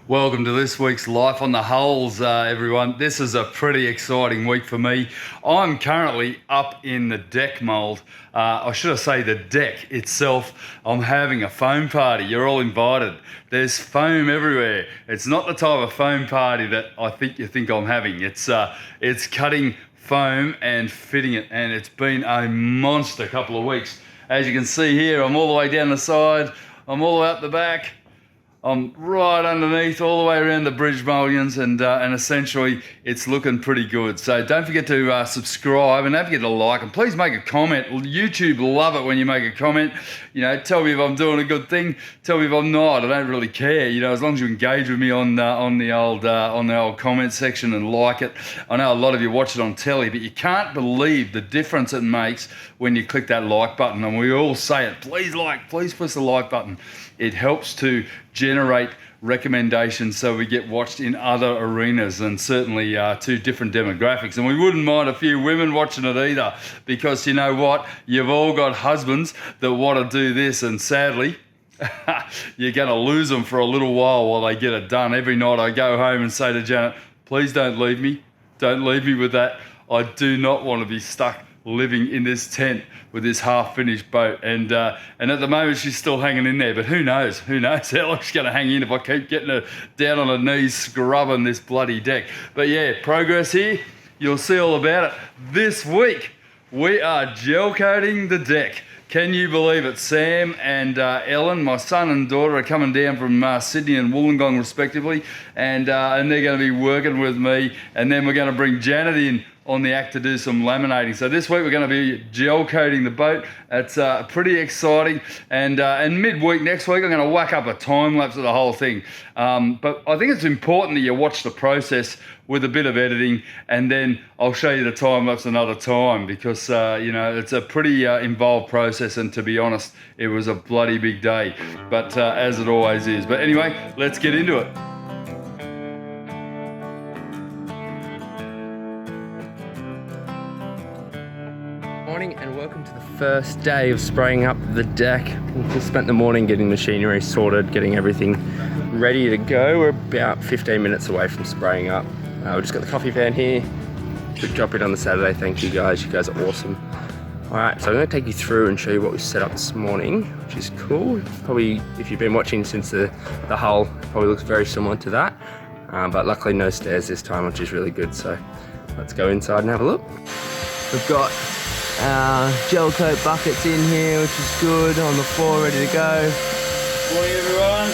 Welcome to this week's Life on the Hulls, everyone. This is a pretty exciting week for me. I'm currently up in the deck mould. I should say the deck itself. I'm having a foam party. You're all invited. There's foam everywhere. It's not the type of foam party that I think you think I'm having. It's cutting foam and fitting it, and it's been a monster couple of weeks. As you can see here, I'm all the way down the side. I'm all the way up the back. I'm right underneath, all the way around the bridge mullions, and essentially it's looking pretty good. So don't forget to subscribe, and don't forget to like, and please make a comment. YouTube love it when you make a comment. You know, tell me if I'm doing a good thing. Tell me if I'm not. I don't really care. You know, as long as you engage with me on the old comment section and like it. I know a lot of you watch it on telly, but you can't believe the difference it makes when you click that like button. And we all say it. Please like. Please push the like button. It helps to generate recommendations so we get watched in other arenas, and certainly to different demographics. And we wouldn't mind a few women watching it either, because you know what? You've all got husbands that want to do this, and sadly, you're going to lose them for a little while they get it done. Every night I go home and say to Janet, please don't leave me. Don't leave me with that. I do not want to be stuck living in this tent with this half-finished boat, and at the moment she's still hanging in there, but who knows how long she's going to hang in if I keep getting her down on her knees scrubbing this bloody deck. But yeah, progress here, you'll see all about it. This week we are gel coating the deck. Can you believe it? Sam and Ellen, my son and daughter, are coming down from Sydney and Wollongong respectively, and they're going to be working with me, and then we're going to bring Janet in on the act to do some laminating. So this week we're going to be gel coating the boat. It's pretty exciting, and midweek next week I'm going to whack up a time lapse of the whole thing. But I think it's important that you watch the process with a bit of editing, and then I'll show you the time lapse another time, because you know, it's a pretty involved process, and to be honest, it was a bloody big day, but as it always is. But anyway, let's get into it. Morning and welcome to the first day of spraying up the deck. We spent the morning getting machinery sorted, getting everything ready to go. We're about 15 minutes away from spraying up. We've just got the coffee van here. Good job it on the Saturday, thank you guys. You guys are awesome. Alright, so I'm going to take you through and show you what we set up this morning, which is cool. Probably, if you've been watching since the hull, probably looks very similar to that. But luckily no stairs this time, which is really good. So let's go inside and have a look. We've got gel coat buckets in here, which is good, on the floor, ready to go. Morning everyone.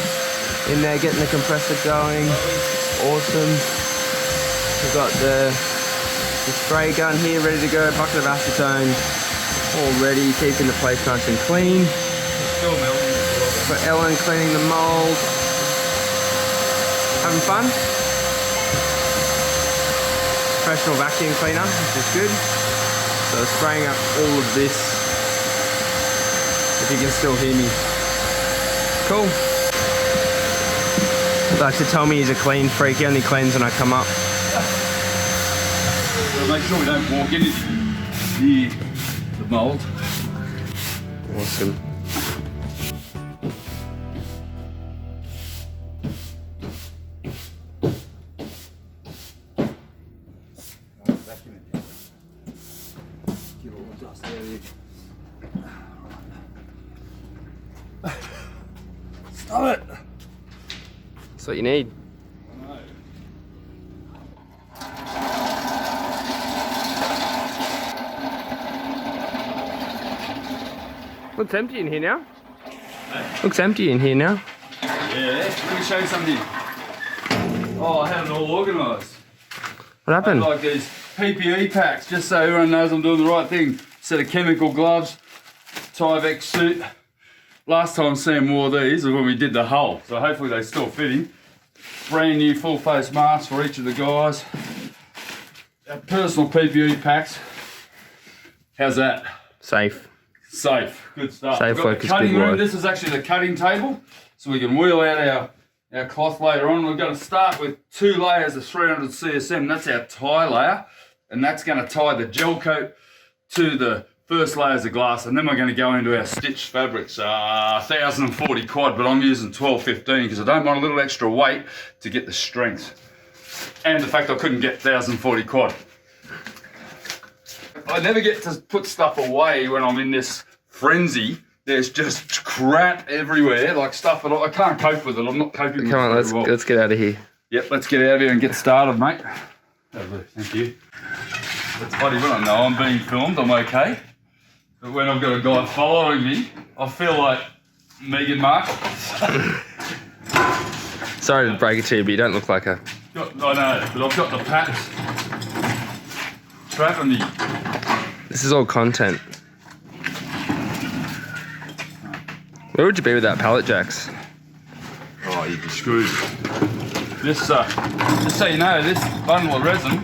In there getting the compressor going. Awesome. We've got the spray gun here ready to go, bucket of acetone all ready, keeping the place nice and clean. Still melting. For Ellen cleaning the mould. Having fun? Professional vacuum cleaner, which is good. So spraying up all of this, if you can still hear me. Cool. He likes to tell me he's a clean freak. He only cleans when I come up. We'll make sure we don't walk into the mould. Awesome. Stop it! That's what you need. Looks empty in here now. Hey? Looks empty in here now. Yeah, let me show you something. Oh, I had it all organised. What happened? I had like these PPE packs, just so everyone knows I'm doing the right thing. Set of chemical gloves, Tyvek suit. Last time Sam wore these was when we did the hull, so hopefully they still fit him. Brand new full face masks for each of the guys. Our personal PPE packs. How's that? Safe. Safe, good stuff. Safe We've got work the is cutting good room. work. This is actually the cutting table, so we can wheel out our cloth later on. We're going to start with 2 layers of 300 CSM. That's our tie layer, and that's going to tie the gel coat to the first layers of glass, and then we're going to go into our stitched fabrics. 1040 quad, but I'm using 1215 because I don't want a little extra weight to get the strength. And the fact I couldn't get 1040 quad. I never get to put stuff away when I'm in this frenzy. There's just crap everywhere, like stuff that I can't cope with it. I'm not coping with it. Come on, let's get out of here. Yep, let's get out of here and get started, mate. Lovely, thank you. It's funny when I know I'm being filmed, I'm okay. But when I've got a guy following me, I feel like Meghan Markle. Sorry to break it to you, but you don't look like her. I know, but I've got the pats trapping me. This is all content. Where would you be without pallet jacks? Oh, you'd be screwed. This, just so you know, this bundle of resin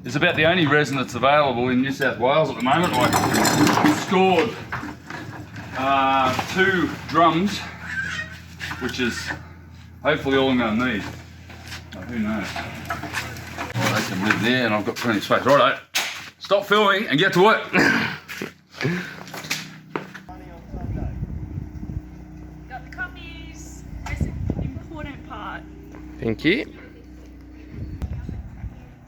is about the only resin that's available in New South Wales at the moment. I scored 2 drums, which is hopefully all I'm going to need. But who knows? Well, they can live there and I've got plenty of space. Righto, stop filming and get to work. Got the copies. This is the important part. Thank you.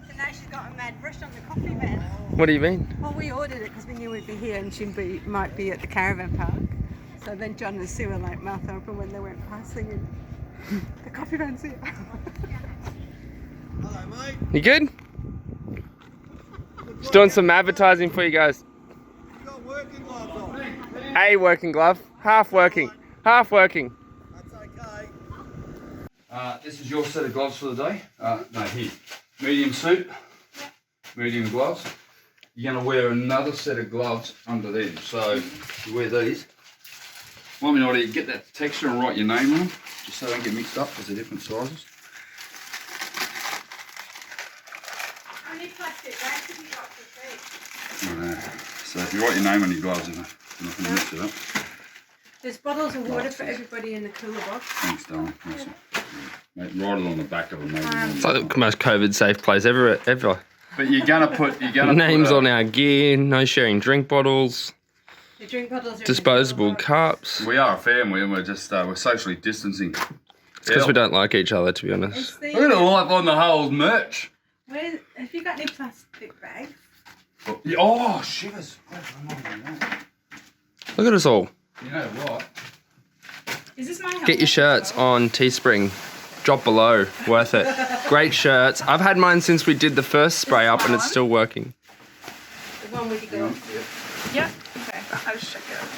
So now she's got a mad rush on the coffee man. What do you mean? Well, we ordered it because we knew we'd be here and she might be at the caravan park. So then John and Sue were like mouth open when they went past singing, the coffee man's here. Hello, mate. You good? Just doing some advertising for you guys. You got working gloves on. A working glove, half working, half working. That's okay. This is your set of gloves for the day. No, here. Medium suit, medium gloves. You're going to wear another set of gloves under them. So you wear these. Want me to already get that texture and write your name on them, just so they don't get mixed up because they're different sizes. I need plastic bags if you got for free. I know. So if you write your name on your gloves, you're not going to mix it up. There's bottles of water for everybody in the cooler box. Thanks, darling. Awesome. Mate, write it on the back of them. Maybe. It's like the most COVID safe place ever. But you're going to put... Names on our gear, no sharing drink bottles, The drink bottles are disposable in the cups. We are a family and we're just we're socially distancing. It's because we don't like each other, to be honest. It's the, Look at the life on the holes merch. where, have you got any plastic bags? Oh, shivers. Look at us all. You know what? Is this my helmet? Get your shirts on Teespring. Drop below. Worth it. Great shirts. I've had mine since we did the first spray up and it's still working. The one with your gloves. Yep. Okay. I'll just check it out.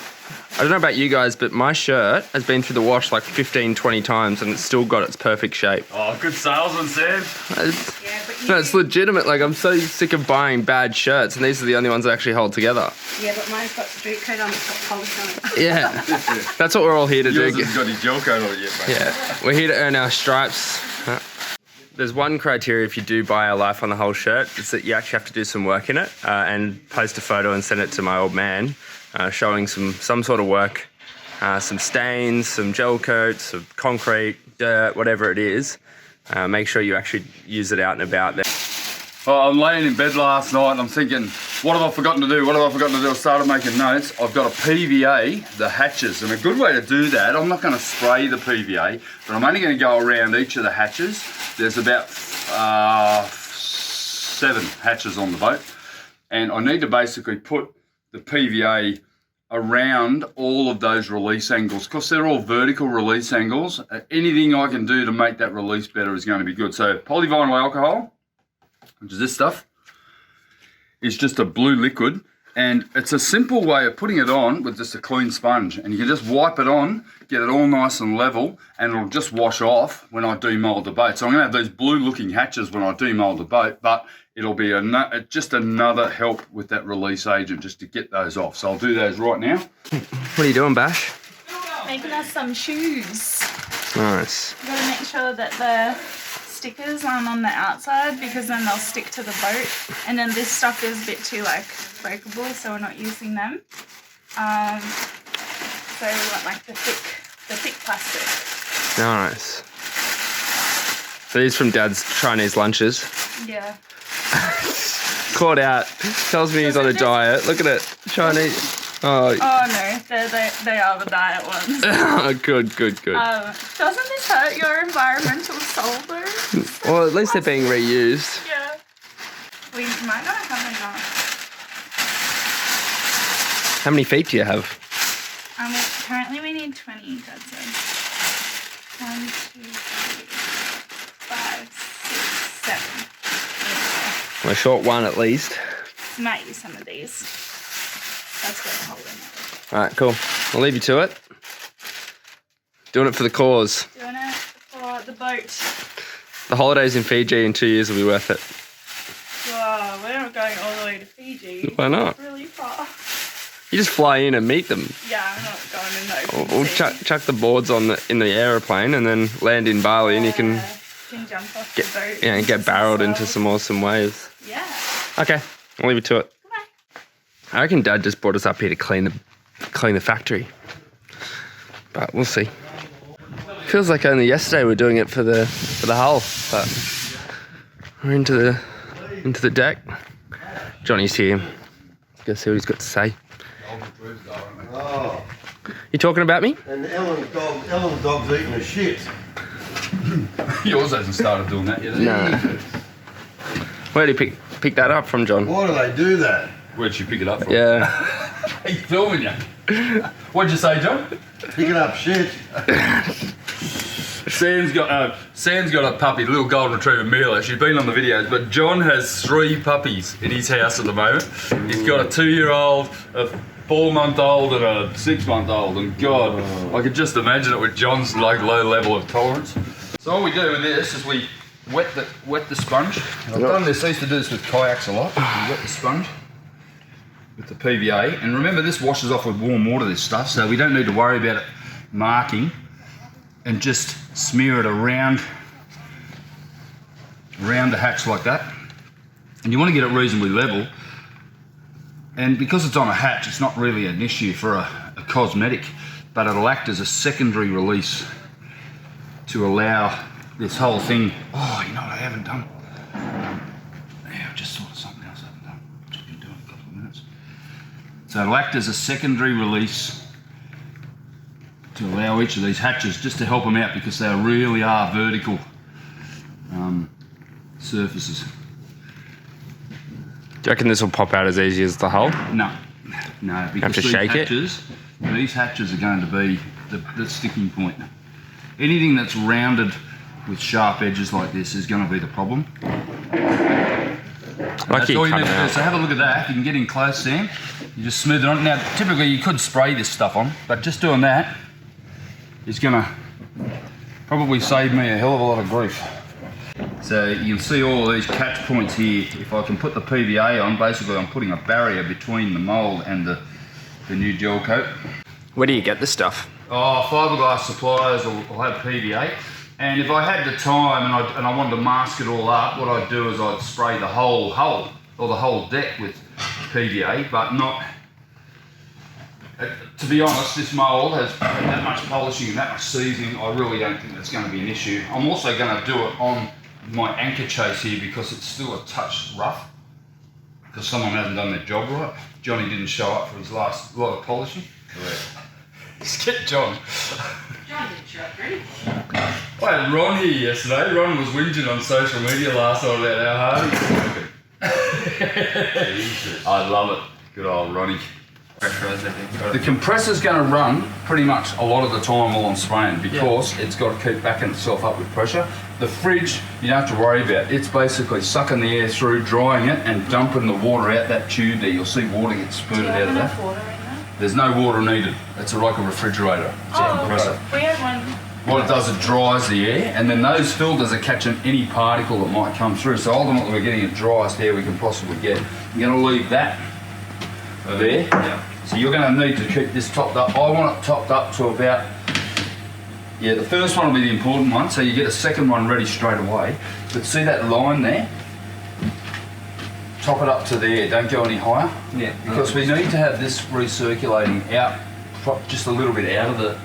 I don't know about you guys, but my shirt has been through the wash like 15, 20 times and it's still got its perfect shape. Oh, good salesman, Sam. It's, Yeah, but you no, it's legitimate. Like, I'm so sick of buying bad shirts and these are the only ones that actually hold together. yeah, but mine's got street code on it, it's got polish on it. Yeah. That's what we're all here to Yours do. hasn't got his gel coat on it yet, mate. Yeah, we're here to earn our stripes. There's one criteria if you do buy a Life on the Whole shirt, it's that you actually have to do some work in it and post a photo and send it to my old man, showing some sort of work, some stains, some gel coats, some concrete, dirt, whatever it is. Make sure you actually use it out and about there. Oh, I'm laying in bed last night and I'm thinking, what have I forgotten to do? What have I forgotten to do? I started making notes. I've got a PVA, the hatches, and a good way to do that, I'm not going to spray the PVA, but I'm only going to go around each of the hatches. There's about 7 hatches on the boat, and I need to basically put the PVA around all of those release angles because they're all vertical release angles. Anything I can do to make that release better is going to be good. So polyvinyl alcohol, which is this stuff, is just a blue liquid, and it's a simple way of putting it on with just a clean sponge, and you can just wipe it on, get it all nice and level, and it'll just wash off when I demold the boat. So I'm going to have these blue looking hatches when I demold the boat, but it'll be just another help with that release agent just to get those off. So I'll do those right now. What are you doing, Bash? Making us some shoes. Nice. We've got to make sure that the stickers aren't on the outside because then they'll stick to the boat. And then this stuff is a bit too breakable, so we're not using them. So we want like the thick plastic. Nice. So these from Dad's Chinese lunches. Yeah. caught out. Tells me he's on a diet. Look at it. Trying to eat. Oh, Oh no, they are the diet ones. good. Doesn't this hurt your environmental soul though? Well, at least they're being reused. Yeah. We might not have enough. How many feet do you have? Currently we need 20, Dad said. 1, 2, 3, 5, 6, 7. We're short one at least. Might use some of these. That's what I'm holding it. All right, cool. I'll leave you to it. Doing it for the cause. Doing it for the boat. The holidays in Fiji in 2 years will be worth it. Wow, we're not going all the way to Fiji. Why not? It's really far. You just fly in and meet them. Yeah, I'm not going in the open Or sea. chuck the boards in the aeroplane and then land in Bali and you can jump off get, the boat. and get barreled into some awesome waves. Yeah. Okay, I'll leave you to it. Goodbye. I reckon Dad just brought us up here to clean the factory. But we'll see. Feels like only yesterday we were doing it for the hull, but we're into the deck. Johnny's here. Let's go see what he's got to say. Oh, You talking about me? and Ellen's dog's eating the shit. Yours hasn't started doing that yet. No. Where did you pick that up from, John? Why do they do that? Where'd you pick it up from? Yeah. He's filming you. What'd you say, John? Picking up shit. Sam's got a puppy, a little golden retriever, Mila. She's been on the videos, but John has 3 puppies in his house at the moment. He's got a 2-year-old, a 4-month-old, and a 6-month-old. And God, I could just imagine it with John's low level of tolerance. So all we do with this is we wet the sponge. And I've done this. I used to do this with kayaks a lot. We wet the sponge with the PVA, and remember this washes off with warm water. This stuff, so we don't need to worry about it marking. And just smear it around the hatch like that. And you want to get it reasonably level. And because it's on a hatch, it's not really an issue for a cosmetic, but it'll act as a secondary release to allow this whole thing. Oh, you know what I haven't done? Yeah, I've just thought of something else I haven't done, which I've been doing a couple of minutes. So it'll act as a secondary release to allow each of these hatches, just to help them out, because they really are vertical surfaces. Do you reckon this will pop out as easy as the hull? No, because to shake it? these hatches are going to be the sticking point. Anything that's rounded with sharp edges like this is going to be the problem. That's all you need to do. So have a look at that. You can get in close, Sam. You just smooth it on. Now, typically you could spray this stuff on, but just doing that is going to probably save me a hell of a lot of grief. So you can see all of these catch points here. If I can put the PVA on, basically I'm putting a barrier between the mould and the new gel coat. Where do you get this stuff? Oh, fiberglass suppliers will have PVA. And if I had the time and I wanted to mask it all up, what I'd do is I'd spray the whole hull or the whole deck with PVA, but not. To be honest, this mould has that much polishing and that much seasoning. I really don't think that's going to be an issue. I'm also going to do it on my anchor chase here because it's still a touch rough, because someone hasn't done their job right. Johnny didn't show up for his last lot of polishing. Correct. Just get John. John didn't show up, ready? I had Ron here yesterday. Ron was whinging on social media last night about how hard he's working. I love it. Good old Ronnie. The compressor's going to run pretty much a lot of the time while I'm spraying, because it's got to keep backing itself up with pressure. The fridge, you don't have to worry about. It's basically sucking the air through, drying it, and dumping the water out that tube there. You'll see water get spurted out of that. Water in there? There's no water needed. It's like a refrigerator. It's a compressor. We had one. What it does, it dries the air, and then those filters are catching any particle that might come through. So ultimately we're getting the driest air we can possibly get. You're going to leave that there. Yeah. So you're going to need to keep this topped up. I want it topped up to about, the first one will be the important one, so you get a second one ready straight away. But see that line there? Top it up to there, don't go any higher. Yeah. Because we need to have this recirculating out, just a little bit out of the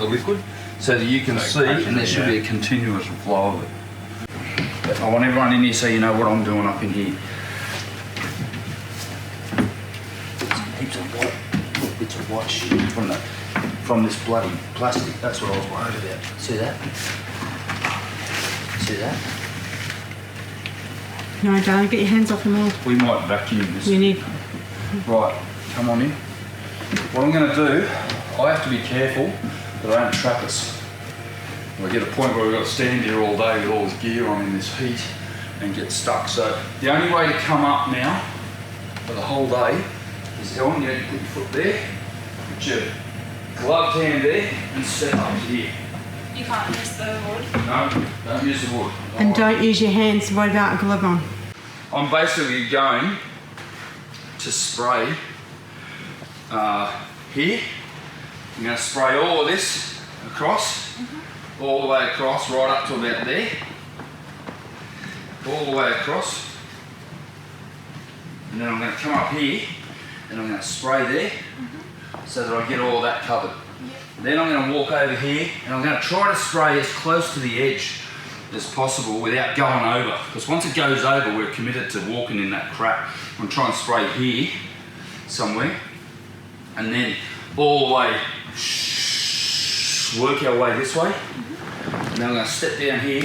liquid, so that you can see, and there should be a continuous flow of it. But I want everyone in here so you know what I'm doing up in here. white shit from this bloody plastic. That's what I was worried about. See that? See that? No, darling, get your hands off them all. We might vacuum this. You need. Right, come on in. What I'm going to do, I have to be careful that I don't trap us. We get a point where we've got to stand here all day with all this gear on in this heat and get stuck. So the only way to come up now for the whole day is Helen, you need to put your foot there, put your gloved hand there and step up to here. You can't use the wood. No, don't use the wood. And don't use your hands without a glove on. I'm basically going to spray here. I'm going to spray all of this across, all the way across, right up to about there, all the way across. And then I'm going to come up here and I'm going to spray there so that I get all that covered. Then I'm going to walk over here and I'm going to try to spray as close to the edge as possible without going over. Because once it goes over, we're committed to walking in that crap. I'm going to try and spray here somewhere and then all the way, work our way this way. And then I'm going to step down here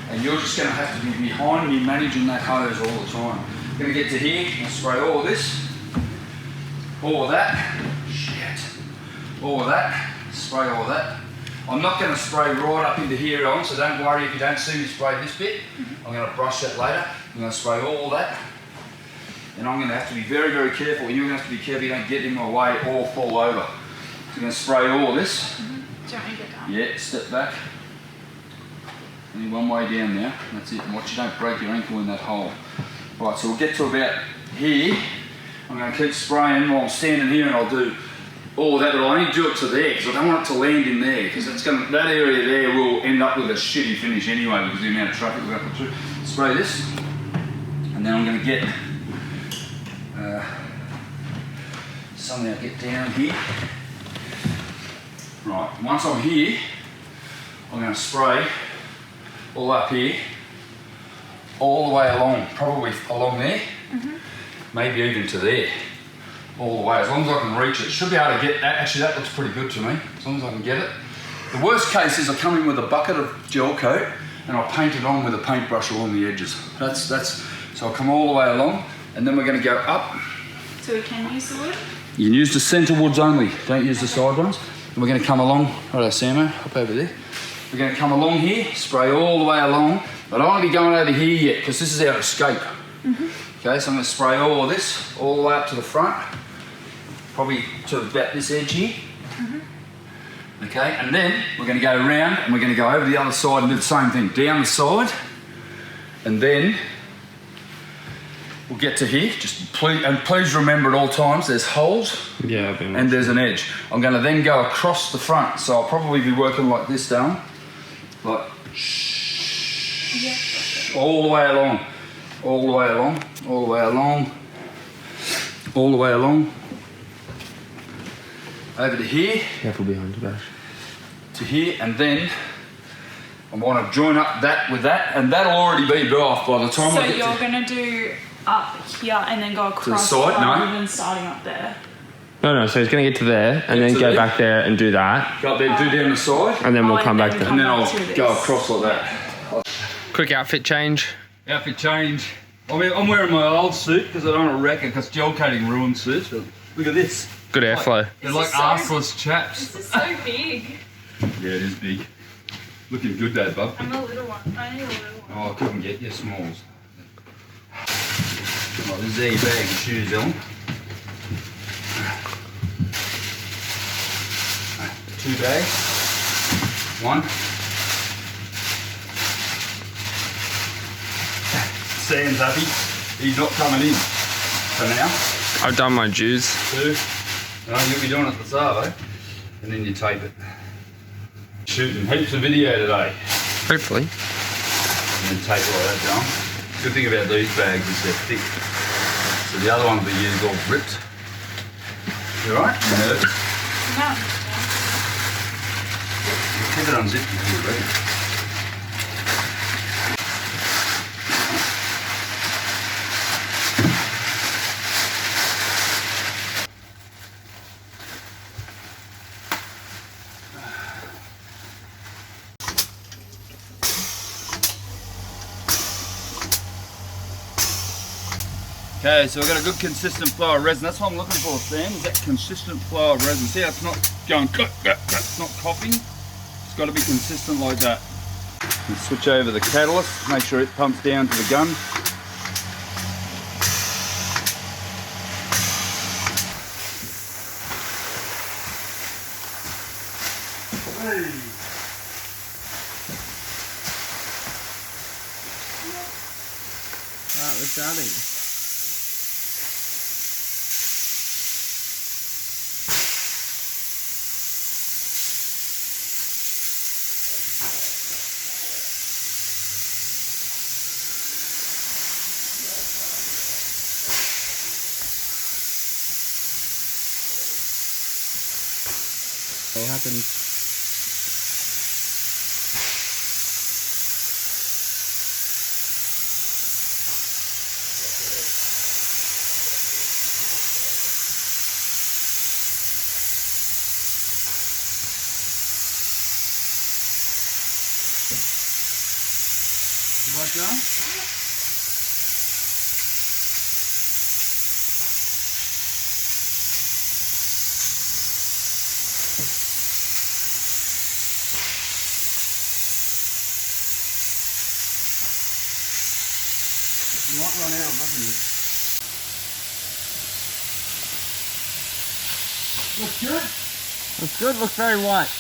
and you're just going to have to be behind me managing that hose all the time. I'm going to get to here and spray all of this, all of that, all of that. Spray all that. I'm not going to spray right up into here on, so don't worry if you don't see me spray this bit. I'm going to brush that later. I'm going to spray all that. And I'm going to have to be very, very careful. You're going to have to be careful you don't get in my way or fall over. So I'm going to spray all this. Do you want me to get down? Yeah, step back. Only one way down now. That's it. And watch you don't break your ankle in that hole. Right, so we'll get to about here. I'm going to keep spraying while I'm standing here and I'll do all that, but I'll only do it to there because I don't want it to land in there because that area there will end up with a shitty finish anyway because of the amount of traffic we're going to put through. Spray this and then I'm going to get something I'll get down here. Right, once I'm here, I'm going to spray all up here, all the way along, probably along there, maybe even to there. All the way, as long as I can reach it. Should be able to get that. Actually, that looks pretty good to me, as long as I can get it. The worst case is I come in with a bucket of gel coat and I'll paint it on with a paintbrush along the edges. So I'll come all the way along and then we're going to go up. So we can use the wood? You can use the centre woods only, don't use the side ones. And we're going to come along, righto Samo, hop over there. We're going to come along here, spray all the way along, but I don't want to be going over here yet because this is our escape. Okay, so I'm going to spray all of this, all the way up to the front. Probably to about this edge here. Okay, and then we're going to go around and we're going to go over the other side and do the same thing. Down the side, and then we'll get to here. Just please remember at all times there's holes and there's an edge. I'm going to then go across the front, so I'll probably be working like this down, like all the way along, all the way along, all the way along, all the way along. Over to here. Careful behind you, Bash. To here, and then I want to join up that with that, and that'll already be off by the time So I get you're going to do up here and then go across to the side, rather than starting up there? No, so he's going to get to there and then go back there and do that. Go up there, do down the side, And then we'll come back there. and then I'll go across like that. Quick outfit change. Outfit change. I'm wearing my old suit because I don't want to wreck it because gel coating ruins suits. But look at this. Good airflow. They're like arseless chaps. This is so big. Yeah, it is big. Looking good, Dad, bub. I'm a little one. I need a little one. Oh, I couldn't get you smalls. Right, this is your bag of shoes, Ellen. 2 bags. 1. Sam's happy. He's not coming in for now. I've done my dues. 2. You'll be doing it the Savo. And then you tape it. Shooting heaps of video today. Hopefully. And then tape all that down. Good thing about these bags is they're thick. So the other ones we used all ripped. You alright? You nervous? No. Keep it unzipped until you're ready. Okay, so we've got a good consistent flow of resin. That's what I'm looking for, Sam, is that consistent flow of resin. See how it's not going, it's not coughing. It's got to be consistent like that. And switch over the catalyst, make sure it pumps down to the gun. Alright, we're starting. What happens? Right, John? You might run out of buttons. Looks good? Looks good, looks very white.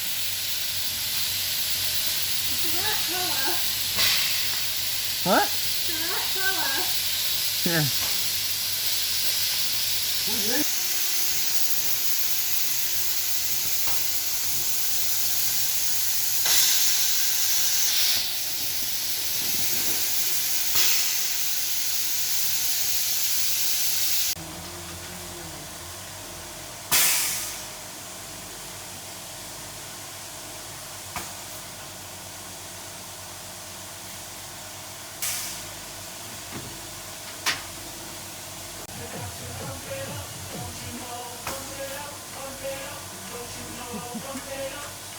What? Yeah.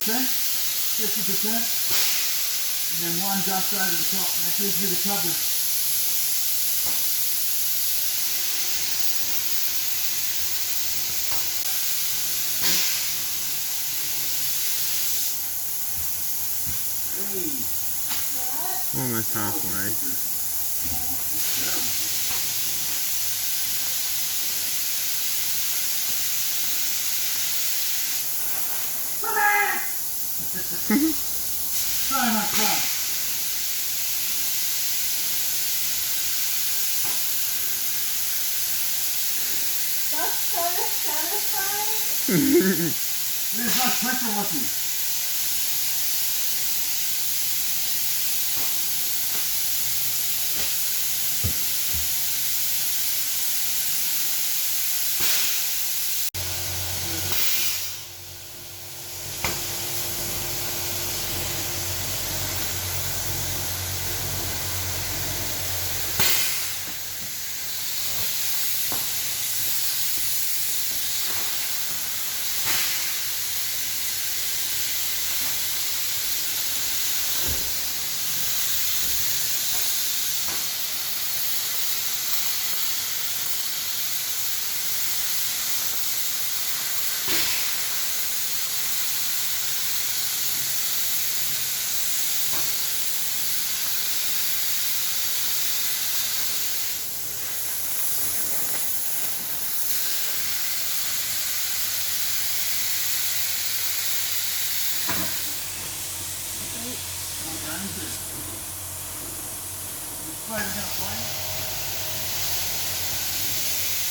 Okay, 50%, and then one just over the top, and that gives you the coverage. Almost halfway. So much fun. That's so satisfying. There's no pressure washing.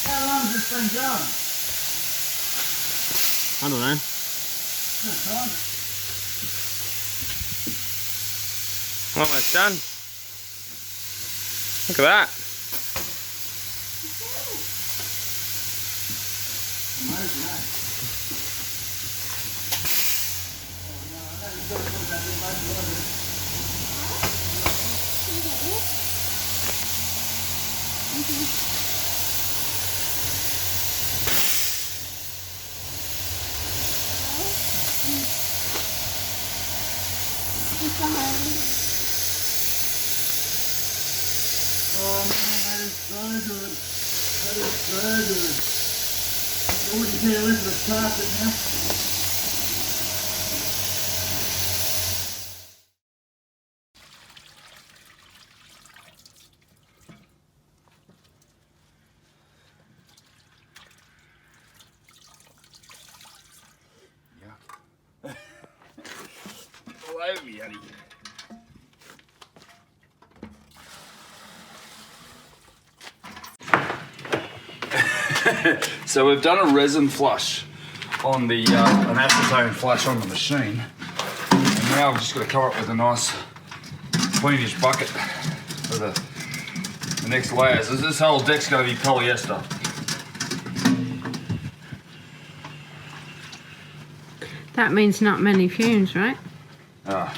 How long has this been going? I don't know. Good time. Almost done. Look at that. Amazing, eh? Oh man, that is so good. All over me, honey. So we've done a resin flush on the an acetone flush on the machine, and now we've just got to come up with a nice cleanish bucket for the next layers. This whole deck's going to be polyester. That means not many fumes, right? No,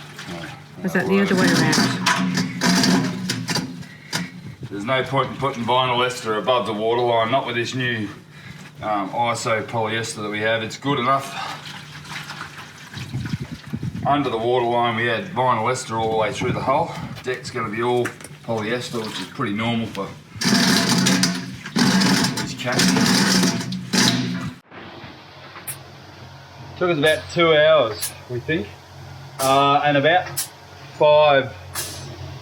Is that the other way around? there's no point in putting vinyl ester above the waterline, not with this new ISO polyester that we have. It's good enough. Under the waterline we had vinyl ester all the way through the hull. Deck's going to be all polyester, which is pretty normal for these cats. Took us about 2 hours, we think, and about 5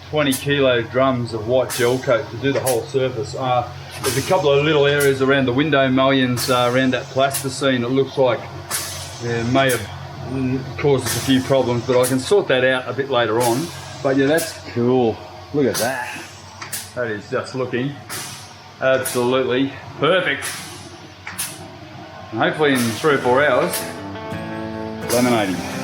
20-kilo drums of white gel coat to do the whole surface. There's a couple of little areas around the window mullions around that plasticine. It looks like it may have caused us a few problems, but I can sort that out a bit later on. But yeah, that's cool. Look at that. That is just looking absolutely perfect. And hopefully in 3 or 4 hours, laminating.